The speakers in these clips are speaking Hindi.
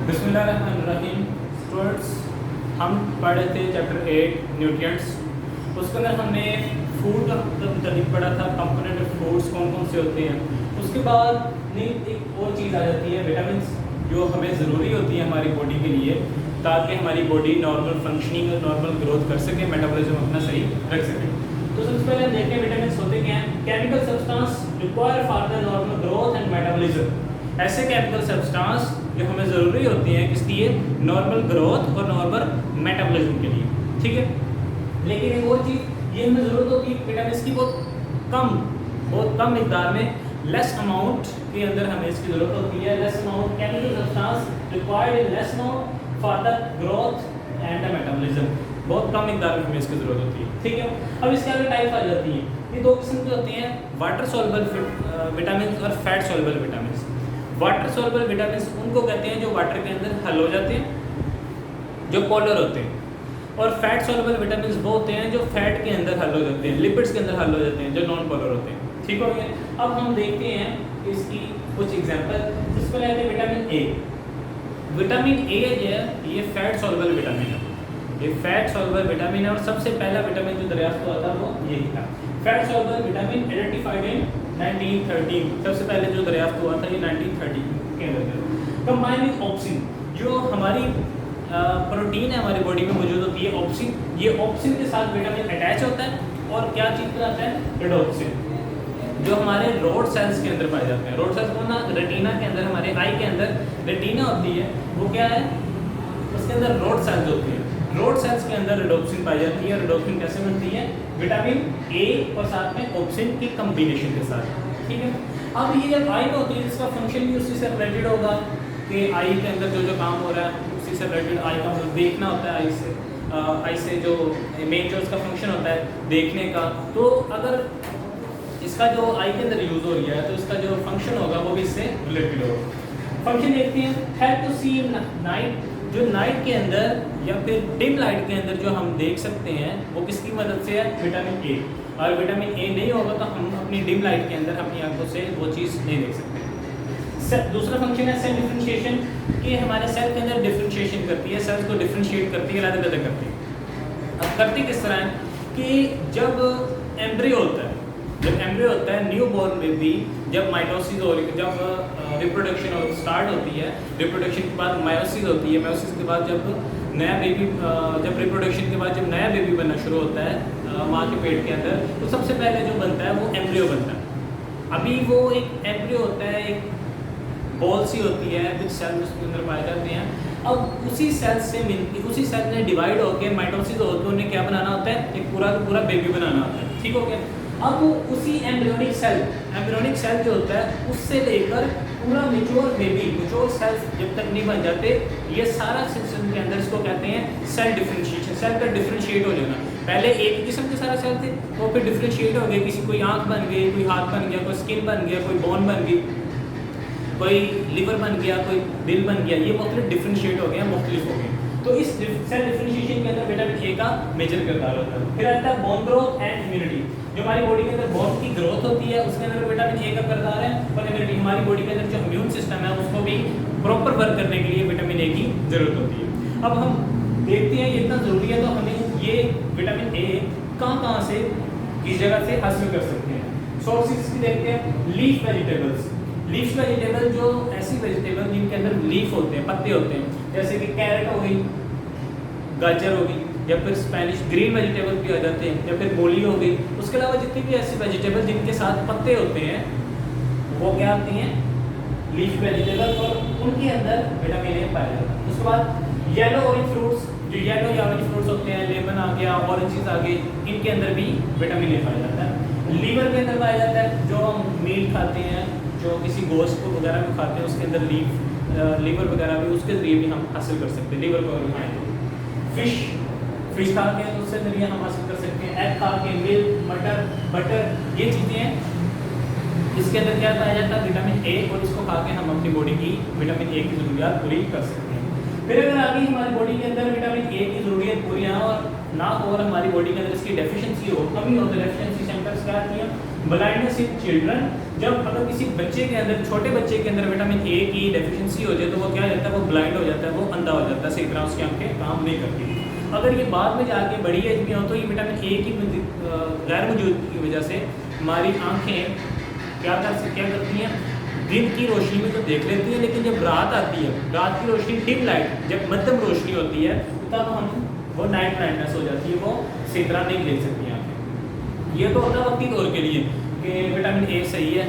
बिस्मिल्लाहिर्रहमानिर्रहीम। स्टूडेंट्स, हम पढ़ रहे थे चैप्टर 8 न्यूट्रिएंट्स। उसके अंदर हमने फूड का मतलब पढ़ा था, कंपोनेंट ऑफ फूड्स कौन कौन से होते हैं। उसके बाद एक और चीज़ आ जाती है विटामिन्स, जो हमें ज़रूरी होती है हमारी बॉडी के लिए, ताकि हमारी बॉडी नॉर्मल फंक्शनिंग और नॉर्मल ग्रोथ कर सके, मेटाबॉलिज्म अपना सही रख सके। तो सबसे पहले देखते हैं विटामिन्स होते क्या हैं। Chemical substance require for the normal growth and metabolism. ऐसे केमिकल सब्सटेंस जो हमें ज़रूरी होती हैं किस लिए, नॉर्मल ग्रोथ और नॉर्मल मेटाबॉलिज्म के लिए, ठीक है। लेकिन एक और चीज़ ये हमें ज़रूरत होती है विटामिन्स की बहुत कम मिकदार में, लेस अमाउंट के अंदर हमें इसकी ज़रूरत होती है। Less amount chemical substance required in less amount for the growth and the metabolism. बहुत कम मिकदार में हमें इसकी ज़रूरत होती है, ठीक है। अब इसके आगे टाइप आ जाती हैं, ये दो किस्म की होती हैं, वाटर सॉल्युबल विटामिन और fat soluble vitamin. Water soluble vitamin उनको कहते हैं जो वाटर के अंदर हल हो जाते हैं, जो पोलर होते हैं, और फैट सॉल्युबल विटामिन वो होते हैं जो फैट के अंदर हल हो जाते हैं, लिपिड्स के अंदर हल हो जाते हैं, जो नॉन पोलर होते हैं, ठीक हो गया। अब हम देखते हैं इसकी कुछ एग्जांपल। जिसको लेते हैं विटामिन ए। विटामिन ए जो है ये फैट सॉल्युबल विटामिन है, ये फैट सॉल्युबल विटामिन है, और सबसे पहला विटामिन जो दरियाफ्त हुआ था वो यही था। Fat soluble vitamin identified in 1913, सबसे पहले जो दरियाफ्त हुआ था ये 1913 के अंदर। कंबाइन विद ऑप्सिन, जो हमारी प्रोटीन है हमारी बॉडी में मौजूद होती है ऑप्सिन, ये ऑप्सिन के साथ विटामिन अटैच होता है और क्या चीज़ कराता है, रेडोप्सिन, जो हमारे रोड सेल्स के अंदर पाए जाते हैं। रोड सेल्स को ना रेटिना के अंदर, हमारे आई के अंदर रेटिना होती है, वो क्या है, उसके अंदर रोड सेल्स होती है। रोड सेल्स के अंदर रेडोप्सिन पाई जाती है। रेडोप्सिन कैसे बनती है, विटामिन ए और साथ में ऑप्सिन की कम्बिनेशन के साथ, ठीक है। अब ये जब आई में होती है, इसका फंक्शन भी उसी से रिलेटेड होगा कि आई के अंदर जो काम हो रहा है उसी से रिलेटेड, आई का मतलब देखना होता है, आई से जो मेन जो उसका फंक्शन होता है देखने का। तो अगर इसका जो आई के अंदर यूज़ हो रहा है तो इसका जो फंक्शन होगा वो भी इससे रिलेटेड होगा। फंक्शन देखते हैं, हेल्प टू सी नाइट, जो नाइट के अंदर या फिर डिम लाइट के अंदर जो हम देख सकते हैं वो किसकी मदद से है, विटामिन ए। और विटामिन ए नहीं होगा तो हम अपनी डिम लाइट के अंदर अपनी आंखों से वो चीज़ नहीं देख सकते। दूसरा फंक्शन है सेल डिफरेंशिएशन, कि हमारे सेल के अंदर डिफरेंशिएशन करती है, सेल्स को डिफरेंशिएट करती है, अलग अलग करती है। अब करती किस तरह है कि जब एम्ब्रियो होता है, न्यू बॉर्न बेबी, जब माइटोसिस हो रही है, जब रिप्रोडक्शन स्टार्ट होती है, रिप्रोडक्शन के बाद मायोसिस होती है, मायोसिस के बाद जब नया बेबी, जब रिप्रोडक्शन के बाद जब नया बेबी बनना शुरू होता है माँ के पेट के अंदर, तो सबसे पहले जो बनता है वो एम्ब्रियो बनता है। अभी वो एक एम्ब्रियो होता है, एक बॉल सी होती है, कुछ सेल उसके अंदर पाए जाते हैं। अब उसी सेल से मिलती, उसी सेल में डिवाइड होकर माइटोसिस होकर उन्हें क्या बनाना होता है, एक पूरा का पूरा बेबी बनाना होता है, ठीक हो गया। अब उसी एम्ब्रियोनिक सेल जो होता है उससे लेकर पूरा मैच्योर बेबी, मैच्योर सेल जब तक नहीं बन जाते, ये सारा सिस्टम के अंदर इसको कहते हैं सेल डिफरेंशिएशन। सेल का डिफरेंशिएट हो जाना, पहले एक किस्म के सारे सेल थे, तो फिर डिफरेंशिएट हो गए, किसी कोई आँख बन गई, कोई हाथ बन गया, कोई स्किन बन गया, कोई बोन बन गई, कोई लिवर बन गया, कोई दिल बन गया, ये मुख्तलिफ डिफरेंशिएट हो गया, मुख्तलिफ हो गए। तो इस सेल डिफरेंशिएशन के अंदर विटामिन ए का मेजर किरदार होता है। फिर आता है बोन ग्रोथ एंड इम्यूनिटी, जो हमारी बॉडी के अंदर बोन की ग्रोथ होती है उसके अंदर विटामिन ए का किरदार है, और इम्यूनिटी, हमारी बॉडी के अंदर जो इम्यून सिस्टम है उसको भी प्रॉपर वर्क करने के लिए विटामिन ए की ज़रूरत होती है। अब हम देखते हैं ये इतना ज़रूरी है, तो हमें ये विटामिन ए कहाँ से, किस जगह से हासिल कर सकते हैं। सोर्सेज की देखते हैं, लीफ वेजिटेबल्स जो ऐसी वेजिटेबल जिनके अंदर लीफ होते हैं, पत्ते होते हैं, जैसे कि कैरेट हो गई, गाजर हो गई, या फिर स्पेनिश ग्रीन वेजिटेबल भी आ जाते हैं, या फिर मूली हो गई। उसके अलावा जितनी भी ऐसी वेजिटेबल जिनके साथ पत्ते होते हैं वो क्या आती हैं, लीफ वेजिटेबल, और उनके अंदर विटामिन ए पाया जाता है। उसके बाद येलो ऑरेंज फ्रूट्स, जो येलो या ऑरेंज फ्रूट्स होते हैं, लेमन आ गया, ऑरेंजेस आ गए, इनके अंदर भी विटामिन ए पाया जाता है। लीवर के अंदर पाया जाता है, जो हम मीट खाते हैं, जो किसी गोश्त को वगैरह में खाते हैं, उसके अंदर लीवर वगैरह भी उसके ज़रिए भी हम हासिल कर सकते हैं, लीवर को अगर खाएँ। फिश खा के उससे ज़रिए हम हासिल कर सकते हैं, एग खा के, मिल्क, बटर, ये चीज़ें इसके अंदर क्या पाया जाता है, विटामिन ए, और इसको खा के हम अपनी बॉडी की विटामिन ए की ज़रूरियात पूरी कर सकते हैं। फिर अगर आगे हमारी बॉडी के अंदर विटामिन ए की ज़रूरियत पूरी ना हो और हमारी बॉडी के अंदर इसकी डेफिशिएंसी हो, कमी हो, तो डेफिशिएंसी सिम्टम्स क्या आती हैं, ब्लाइंडनेस इन चिल्ड्रन, जब अगर किसी बच्चे के अंदर, छोटे बच्चे के अंदर विटामिन ए की डेफिशिएंसी हो जाए तो वो क्या हो जाता है, वो ब्लाइंड हो जाता है, वो अंधा हो जाता है, सही तरह उसकी आंखें काम नहीं करती। अगर ये बाद में जाके बड़ी एज में हो तो ये विटामिन ए की गैर मौजूदगी की वजह से हमारी आंखें क्या करती हैं, दिन की रोशनी में तो देख लेती है, लेकिन जब रात आती है, रात की रोशनी डिम लाइट, जब मध्यम रोशनी होती है तब हम वो नाइट ब्लाइंडनेस हो जाती है, वो सही तरह नहीं देख सकती आंखें। ये तो होता है वक्ती तौर के लिए कि विटामिन ए सही है,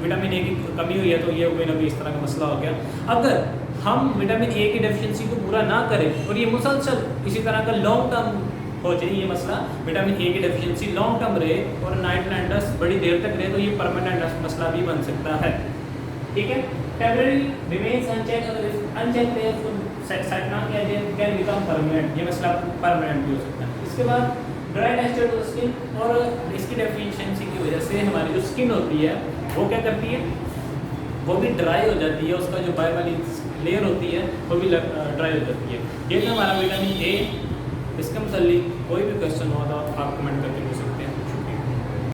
विटामिन ए की कमी हुई है तो ये कोई ना कोई इस तरह का मसला हो गया। अगर हम विटामिन ए की डेफिशिएंसी को पूरा ना करें और ये मुसलसल इसी तरह का लॉन्ग टर्म हो जाए, ये मसला विटामिन ए की डेफिशिएंसी लॉन्ग टर्म रहे और नाइट ब्लाइंडनेस बड़ी देर तक रहे, तो ये परमानेंट मसला भी बन सकता है। ठीक है, टेम्परेरी रिमेन्स अनचेक, अगर अनचेक रहे तो सैटना कैन बिकम परमानेंट, ये मसला परमानेंट भी हो सकता है। इसके बाद ड्राई टेक्सचर ऑफ स्किन, और इसकी डेफिशिएंसी की वजह से हमारी जो स्किन होती है वो क्या करती है, वो भी ड्राई हो जाती है, उसका जो बाहर वाली लेयर होती है वो भी ड्राई हो जाती है। ये तो हमारा विटामिन ए। इसके मतलब कोई भी क्वेश्चन हो तो आप कमेंट करके पूछ सकते हैं।